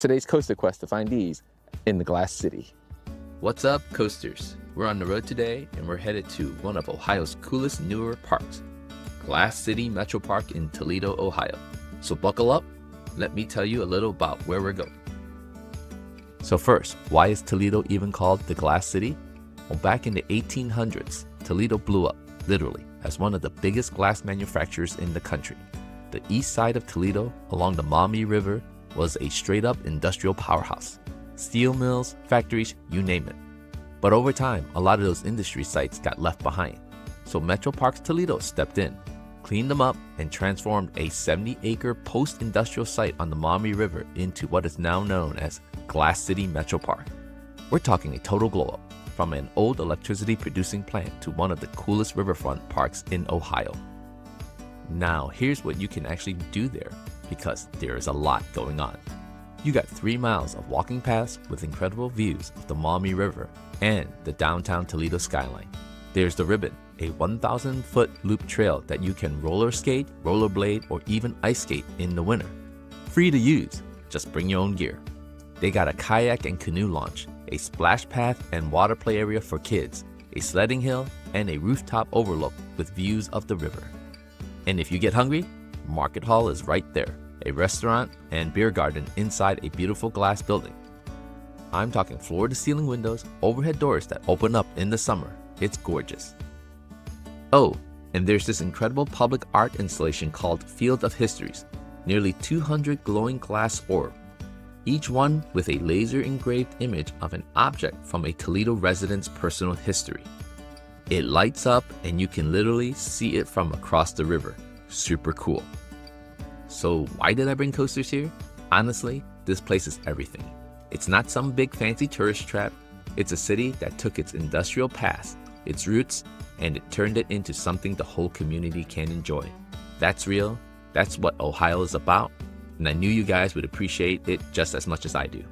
Today's coaster quest to find these in the Glass City. What's up, coasters? We're on the road today and we're headed to one of Ohio's coolest newer parks, Glass City Metropark in Toledo, Ohio. So buckle up, let me tell you a little about where we're going. So first, why is Toledo even called the Glass City? Well, back in the 1800s, Toledo blew up, literally, as one of the biggest glass manufacturers in the country. The east side of Toledo, along the Maumee River, was a straight-up industrial powerhouse. Steel mills, factories, you name it. But over time, a lot of those industry sites got left behind. So Metroparks Toledo stepped in, cleaned them up, and transformed a 70-acre post-industrial site on the Maumee River into what is now known as Glass City Metropark. We're talking a total glow-up, from an old electricity producing plant to one of the coolest riverfront parks in Ohio. Now, here's what you can actually do there, because there is a lot going on. You got 3 miles of walking paths with incredible views of the Maumee River and the downtown Toledo skyline. There's the Ribbon, a 1,000-foot loop trail that you can roller skate, rollerblade, or even ice skate in the winter. Free to use, just bring your own gear. They got a kayak and canoe launch, a splash path and water play area for kids, a sledding hill, and a rooftop overlook with views of the river. And if you get hungry, Market Hall is right there, a restaurant and beer garden inside a beautiful glass building. I'm talking floor-to-ceiling windows, overhead doors that open up in the summer. It's gorgeous. Oh, and there's this incredible public art installation called Field of Histories, nearly 200 glowing glass orbs, each one with a laser-engraved image of an object from a Toledo resident's personal history. It lights up and you can literally see it from across the river. Super cool. So why did I bring coasters here? Honestly, this place is everything. It's not some big fancy tourist trap. It's a city that took its industrial past, its roots, and it turned it into something the whole community can enjoy. That's real. That's what Ohio is about. And I knew you guys would appreciate it just as much as I do.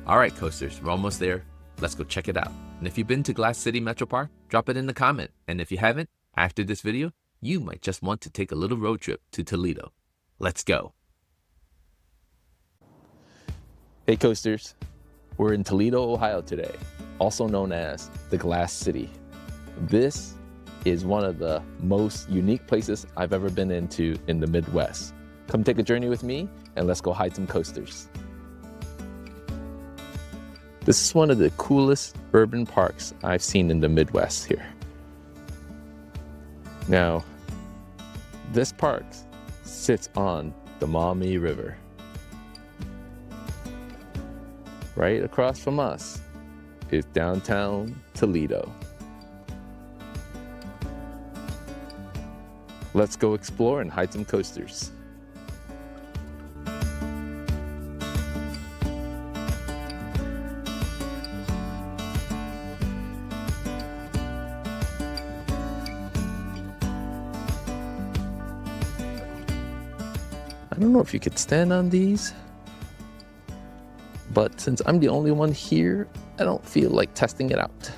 All right, coasters, we're almost there. Let's go check it out. And if you've been to Glass City Metropark, drop it in the comment. And if you haven't, after this video, you might just want to take a little road trip to Toledo. Let's go. Hey coasters, we're in Toledo, Ohio today, also known as the Glass City. This is one of the most unique places I've ever been into in the Midwest. Come take a journey with me and let's go hide some coasters. This is one of the coolest urban parks I've seen in the Midwest here. Now, this park sits on the Maumee River. Right across from us is downtown Toledo. Let's go explore and hide some coasters. I don't know if you could stand on these, but since I'm the only one here, I don't feel like testing it out.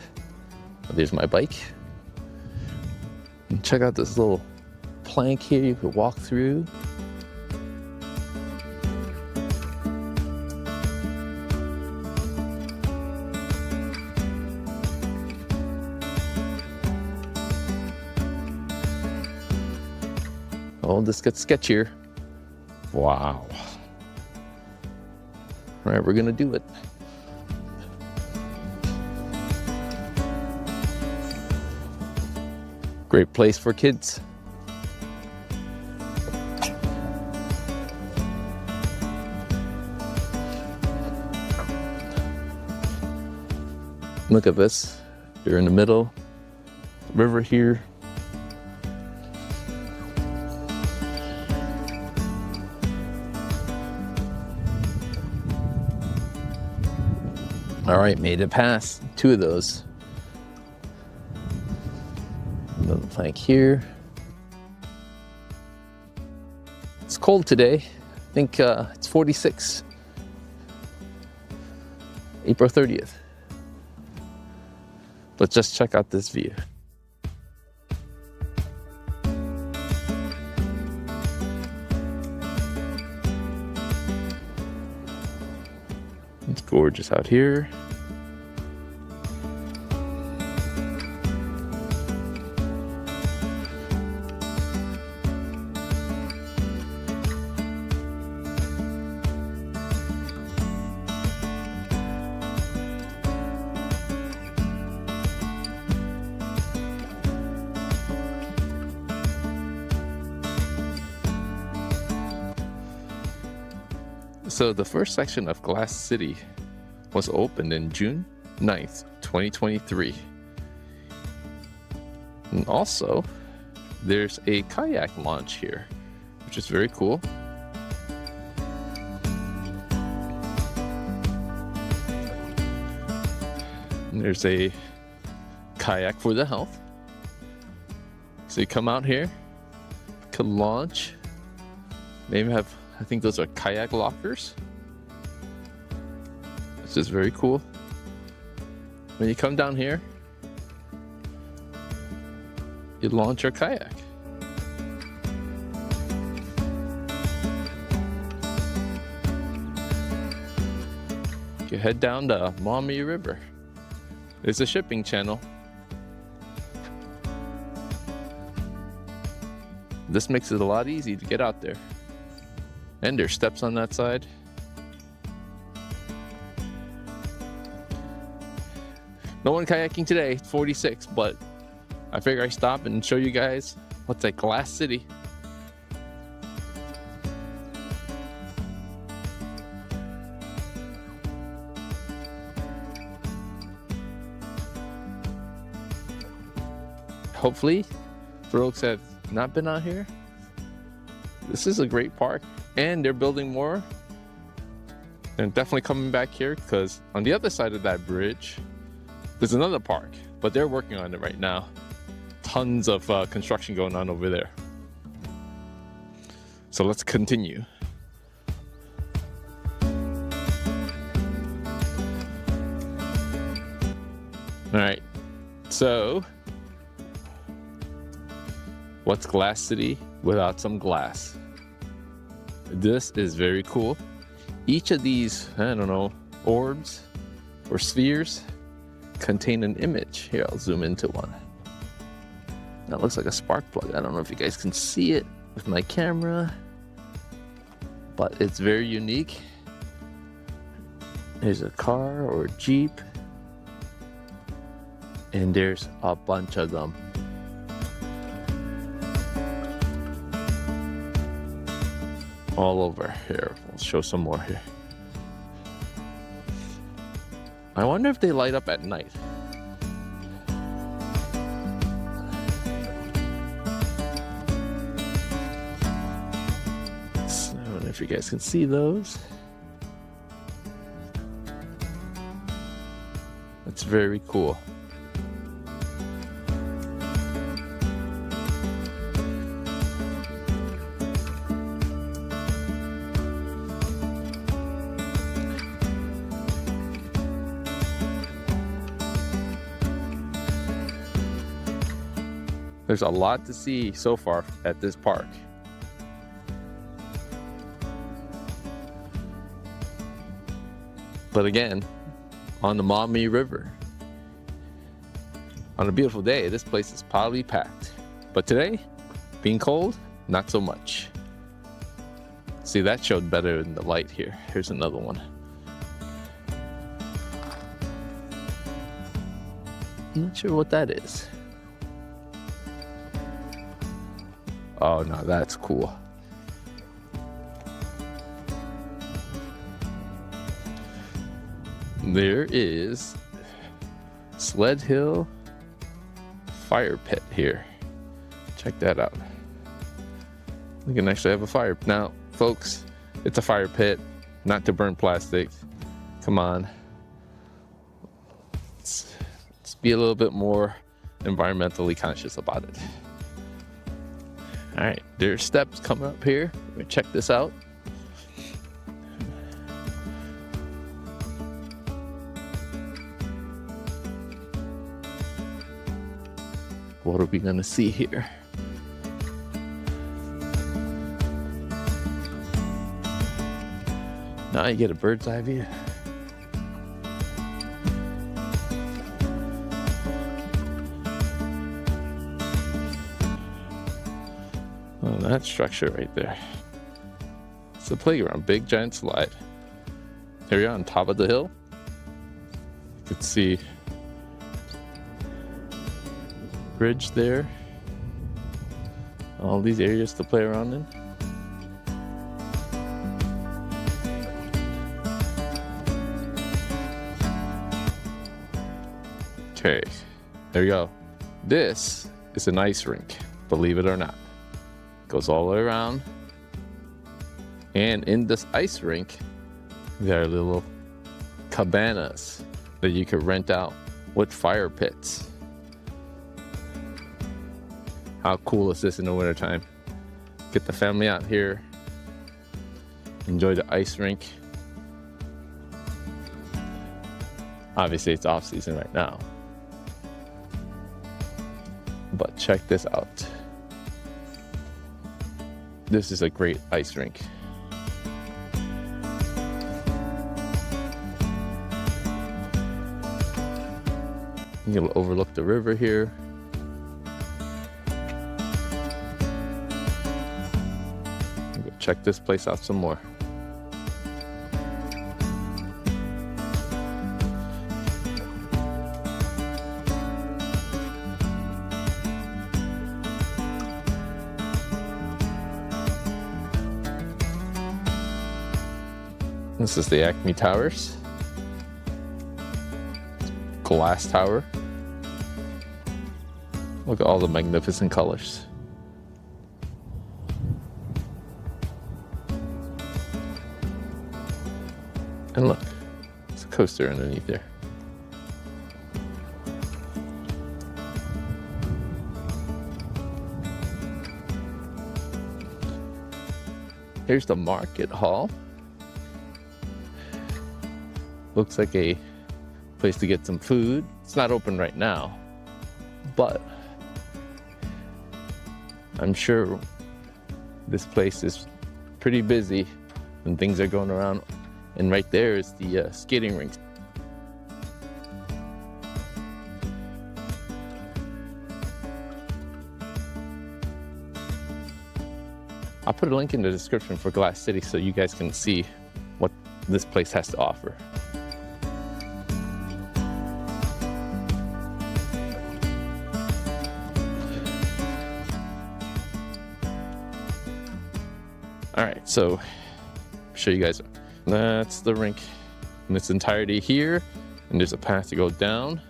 There's my bike. And check out this little plank here you could walk through. Oh, this gets sketchier. Wow. All right, we're gonna do it. Great place for kids. Look at this. You're in the middle, river here. All right, made it past 2 of those. Another plank here. It's cold today. I think it's 46. April 30th. But just check out this view. It's gorgeous out here. So the first section of Glass City was opened in June 9th, 2023. And also, there's a kayak launch here, which is very cool. And there's a kayak for the health. So you come out here, can launch, maybe have, I think those are kayak lockers. This is very cool. When you come down here, you launch your kayak. You head down the Maumee River. There's a shipping channel. This makes it a lot easier to get out there. And there's steps on that side. No one kayaking today, it's 46, but I figure I stop and show you guys what's at Glass City. Hopefully, for folks that have not been out here, this is a great park. And they're building more. They're definitely coming back here because on the other side of that bridge, there's another park, but they're working on it right now. Tons of construction going on over there. So let's continue. All right, so what's Glass City without some glass? This is very cool. Each of these, I don't know, orbs or spheres contain an image. Here, I'll zoom into one. That looks like a spark plug. I don't know if you guys can see it with my camera, but it's very unique. There's a car or a Jeep, and there's a bunch of them. All over here. We'll show some more here. I wonder if they light up at night. So, I don't know if you guys can see those. That's very cool. There's a lot to see so far at this park. But again, on the Maumee River. On a beautiful day, this place is probably packed. But today, being cold, not so much. See, that showed better in the light here. Here's another one. I'm not sure what that is. Oh no, that's cool. There is Sled Hill Fire Pit here. Check that out. We can actually have a fire. Now, folks, it's a fire pit, not to burn plastic. Come on. Let's be a little bit more environmentally conscious about it. All right, there's steps coming up here. Check this out. What are we gonna see here? Now you get a bird's eye view. that structure right there. It's a playground, big giant slide. Here we are on top of the hill. You can see bridge there. All these areas to play around in. Okay, there we go. This is an ice rink, believe it or not. Goes all the way around. And in this ice rink, there are little cabanas that you could rent out with fire pits. How cool is this in the wintertime? Get the family out here, enjoy the ice rink. Obviously it's off season right now, but check this out. This is a great ice rink. You'll overlook the river here. Go check this place out some more. This is the Acme Towers. Glass tower. Look at all the magnificent colors. And look, it's a coaster underneath there. Here's the market hall. Looks like a place to get some food. It's not open right now, but I'm sure this place is pretty busy when things are going around. And right there is the skating rink. I'll put a link in the description for Glass City so you guys can see what this place has to offer. All right, so show you guys. That's the rink in its entirety here, and there's a path to go down,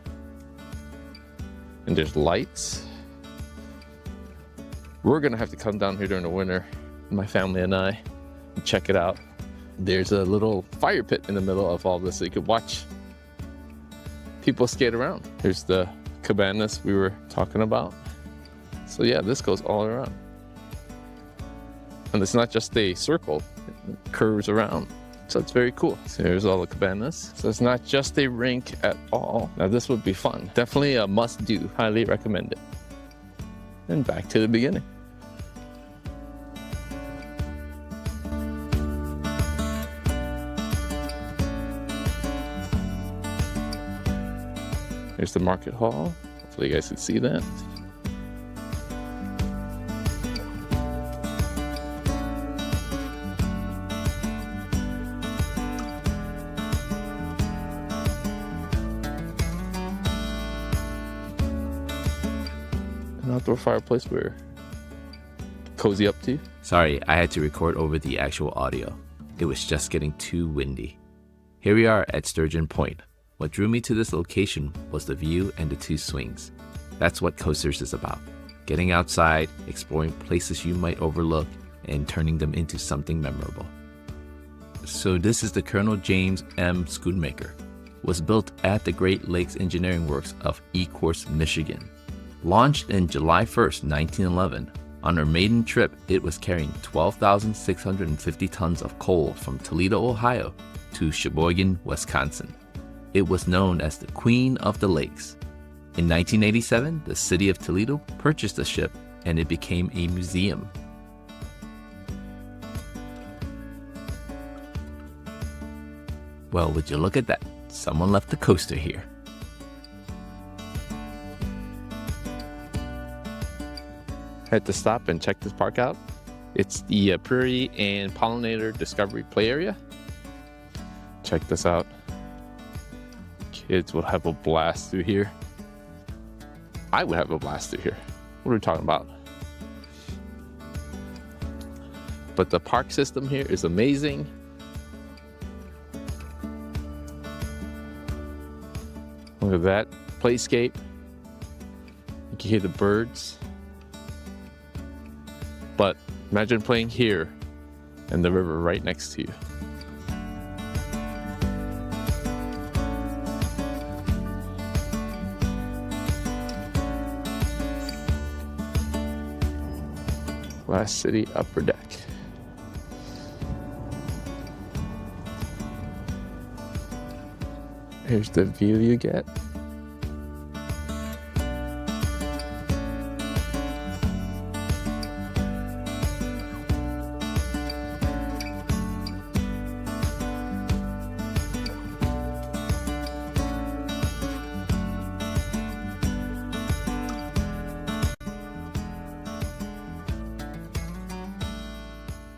and there's lights. We're gonna have to come down here during the winter, my family and I, and check it out. There's a little fire pit in the middle of all this, so you could watch people skate around. Here's the cabanas we were talking about. So yeah, this goes all around. And it's not just a circle, it curves around. So it's very cool. So here's all the cabanas. So it's not just a rink at all. Now this would be fun. Definitely a must do. Highly recommend it. And back to the beginning. Here's the market hall. Hopefully you guys can see that. An outdoor fireplace where cozy up to. Sorry, I had to record over the actual audio. It was just getting too windy. Here we are at Sturgeon Point. What drew me to this location was the view and the two swings. That's what Coasters is about. Getting outside, exploring places you might overlook, and turning them into something memorable. So this is the Colonel James M. Schoonmaker. Was built at the Great Lakes Engineering Works of Ecorse, Michigan. Launched in July 1st, 1911. On her maiden trip, it was carrying 12,650 tons of coal from Toledo, Ohio to Sheboygan, Wisconsin. It was known as the Queen of the Lakes. In 1987, the city of Toledo purchased the ship and it became a museum. Well, would you look at that? Someone left the coaster here. Had to stop and check this park out. It's the Prairie and Pollinator Discovery Play Area. Check this out. Kids would have a blast through here. I would have a blast through here. What are we talking about? But the park system here is amazing. Look at that playscape. You can hear the birds. But imagine playing here and the river right next to you. Glass City Upper Deck. Here's the view you get.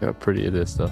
Look how pretty it is though.